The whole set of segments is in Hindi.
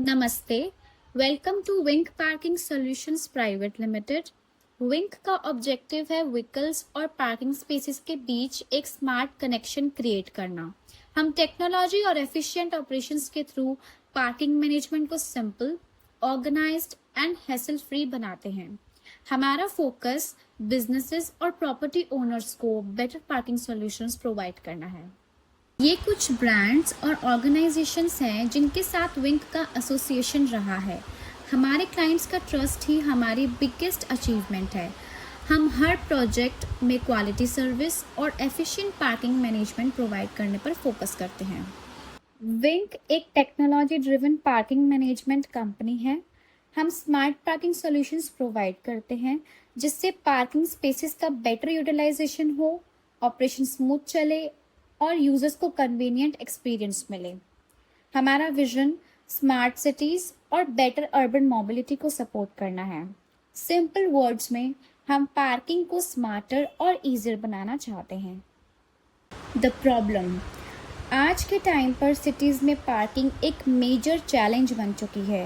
नमस्ते। Welcome to Wink parking solutions private limited. Wink का ऑब्जेक्टिव है व्हीकल्स और पार्किंग स्पेसेस के बीच एक स्मार्ट कनेक्शन क्रिएट करना। हम टेक्नोलॉजी और एफिशिएंट ऑपरेशंस के थ्रू पार्किंग मैनेजमेंट को simple, organised and hassle free बनाते हैं। हमारा फोकस बिजनेसेस और प्रॉपर्टी ओनर्स को बेटर पार्किंग सॉल्यूशंस प्रोवाइड करना है। ये कुछ ब्रांड्स और ऑर्गेनाइजेशंस हैं जिनके साथ विंक का एसोसिएशन रहा है। हमारे क्लाइंट्स का ट्रस्ट ही हमारी बिगेस्ट अचीवमेंट है। हम हर प्रोजेक्ट में क्वालिटी सर्विस और एफिशिएंट पार्किंग मैनेजमेंट प्रोवाइड करने पर फोकस करते हैं। विंक एक technology driven parking management company है। हम स्मार्ट पार्किंग सॉल्यूशंस प्रोवाइड करते हैं जिससे पार्किंग स्पेसेस का बेटर यूटिलाइजेशन हो, ऑपरेशन स्मूथ चले और यूजर्स को कन्वीनियंट एक्सपीरियंस मिले। हमारा विजन स्मार्ट सिटीज और बेटर अर्बन मोबिलिटी को सपोर्ट करना है। सिंपल वर्ड्स में हम पार्किंग को स्मार्टर और ईजियर बनाना चाहते हैं। द प्रॉब्लम, आज के टाइम पर सिटीज़ में पार्किंग एक मेजर चैलेंज बन चुकी है।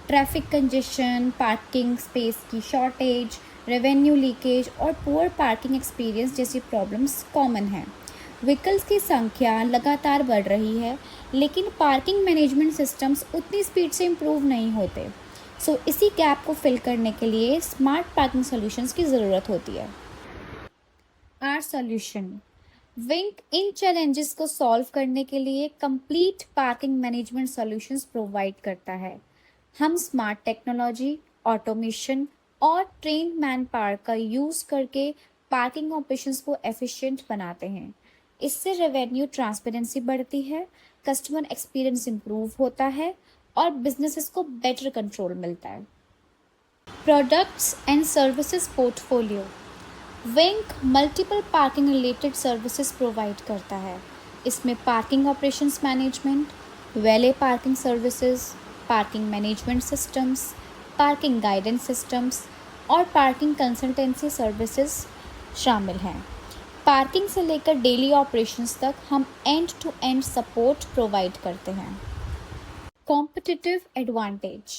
ट्रैफिक कंजेशन, पार्किंग स्पेस की शॉर्टेज, रेवेन्यू लीकेज और पुअर पार्किंग एक्सपीरियंस जैसी प्रॉब्लम्स कॉमन हैं। व्हीकल्स की संख्या लगातार बढ़ रही है, लेकिन पार्किंग मैनेजमेंट सिस्टम्स उतनी स्पीड से इम्प्रूव नहीं होते। सो इसी गैप को फिल करने के लिए स्मार्ट पार्किंग सॉल्यूशंस की ज़रूरत होती है। आवर सॉल्यूशन, विंक इन चैलेंजेस को सॉल्व करने के लिए complete parking management solutions provide करता है। हम स्मार्ट टेक्नोलॉजी, ऑटोमेशन और ट्रेन मैन पावर का यूज़ करके पार्किंग ऑपरेशंस को एफिशिएंट बनाते हैं। इससे रेवेन्यू ट्रांसपेरेंसी बढ़ती है, कस्टमर एक्सपीरियंस इम्प्रूव होता है और बिजनेसेस को बेटर कंट्रोल मिलता है। Products and services portfolio, Wink multiple parking related services provide करता है। इसमें parking operations management, valet parking services, parking management systems, parking guidance systems और पार्किंग कंसल्टेंसी सर्विसेज शामिल हैं। पार्किंग से लेकर डेली ऑपरेशंस तक हम end to end support provide करते हैं। कॉम्पिटिटिव एडवांटेज,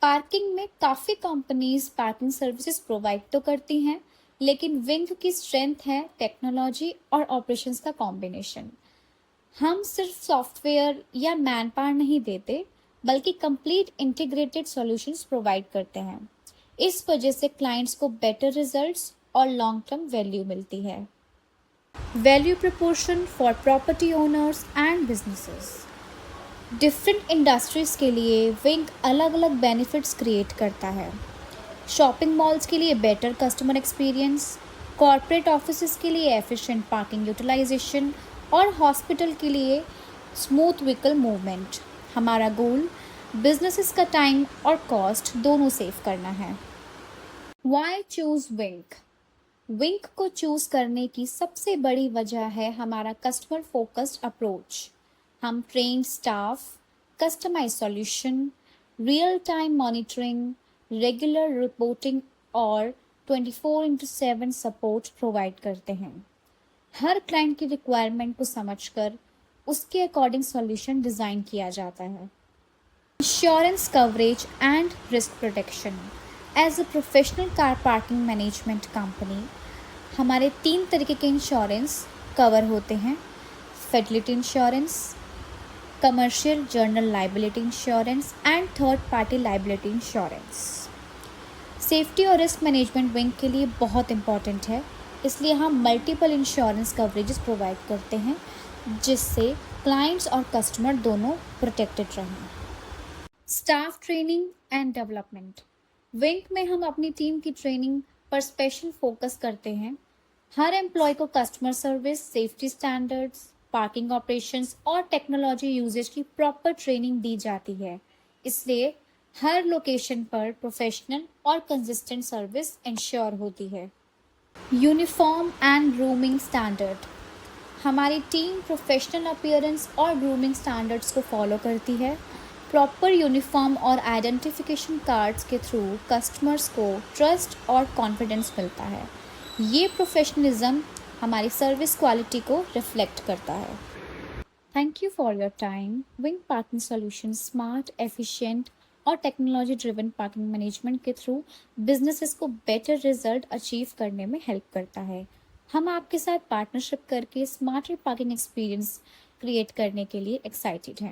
पार्किंग में काफ़ी कंपनीज पार्किंग सर्विसेज प्रोवाइड तो करती हैं, लेकिन विंक की स्ट्रेंथ है टेक्नोलॉजी और ऑपरेशंस का कॉम्बिनेशन। हम सिर्फ सॉफ्टवेयर या मैन पावर नहीं देते, बल्कि कंप्लीट इंटीग्रेटेड सॉल्यूशंस प्रोवाइड करते हैं। इस वजह से क्लाइंट्स को बेटर रिजल्ट्स और लॉन्ग टर्म वैल्यू मिलती है। Value proportion for property owners and businesses, different industries के लिए विंक अलग अलग बेनिफिट्स क्रिएट करता है। शॉपिंग मॉल्स के लिए better customer experience, corporate offices के लिए एफिशिएंट पार्किंग यूटिलाइजेशन और हॉस्पिटल के लिए स्मूथ व्हीकल मूवमेंट। हमारा गोल बिजनेसेस का टाइम और कॉस्ट दोनों सेव करना है। Why choose विंक? विंक को चूज करने की सबसे बड़ी वजह है हमारा कस्टमर फोकस्ड अप्रोच। हम train staff, customise solution, real time monitoring, regular reporting और 24/7 सपोर्ट प्रोवाइड करते हैं। हर क्लाइंट की रिक्वायरमेंट को समझकर उसके अकॉर्डिंग सॉल्यूशन डिज़ाइन किया जाता है। Insurance coverage and risk protection, as a professional car parking management company हमारे 3 तरीके के इंश्योरेंस कवर होते हैं। Fidelity insurance, commercial general liability insurance and third party liability insurance. Safety और रिस्क मैनेजमेंट विंक के लिए बहुत इंपॉर्टेंट है, इसलिए हम मल्टीपल इंश्योरेंस कवरेजेस प्रोवाइड करते हैं जिससे क्लाइंट्स और कस्टमर दोनों प्रोटेक्टेड रहें। स्टाफ ट्रेनिंग एंड डेवलपमेंट, विंक में हम अपनी टीम की ट्रेनिंग पर स्पेशल फोकस करते हैं। हर एम्प्लॉय को customer service, safety standards, parking operations और टेक्नोलॉजी यूजेज की प्रॉपर ट्रेनिंग दी जाती है। इसलिए हर लोकेशन पर प्रोफेशनल और कंसिस्टेंट सर्विस इंश्योर होती है। यूनिफॉर्म एंड ग्रूमिंग स्टैंडर्ड, हमारी टीम प्रोफेशनल अपीयरेंस और ग्रूमिंग स्टैंडर्ड्स को फॉलो करती है। प्रॉपर यूनिफॉर्म और आइडेंटिफिकेशन कार्ड्स के थ्रू कस्टमर्स को ट्रस्ट और कॉन्फिडेंस मिलता है। ये प्रोफेशनलिज्म हमारी सर्विस क्वालिटी को रिफ्लेक्ट करता है। Thank you for your time. Wing parking solution smart, efficient और टेक्नोलॉजी ड्रिवन पार्किंग मैनेजमेंट के थ्रू बिजनेसेस को बेटर रिजल्ट अचीव करने में हेल्प करता है। हम आपके साथ पार्टनरशिप करके स्मार्टर पार्किंग एक्सपीरियंस क्रिएट करने के लिए एक्साइटेड हैं।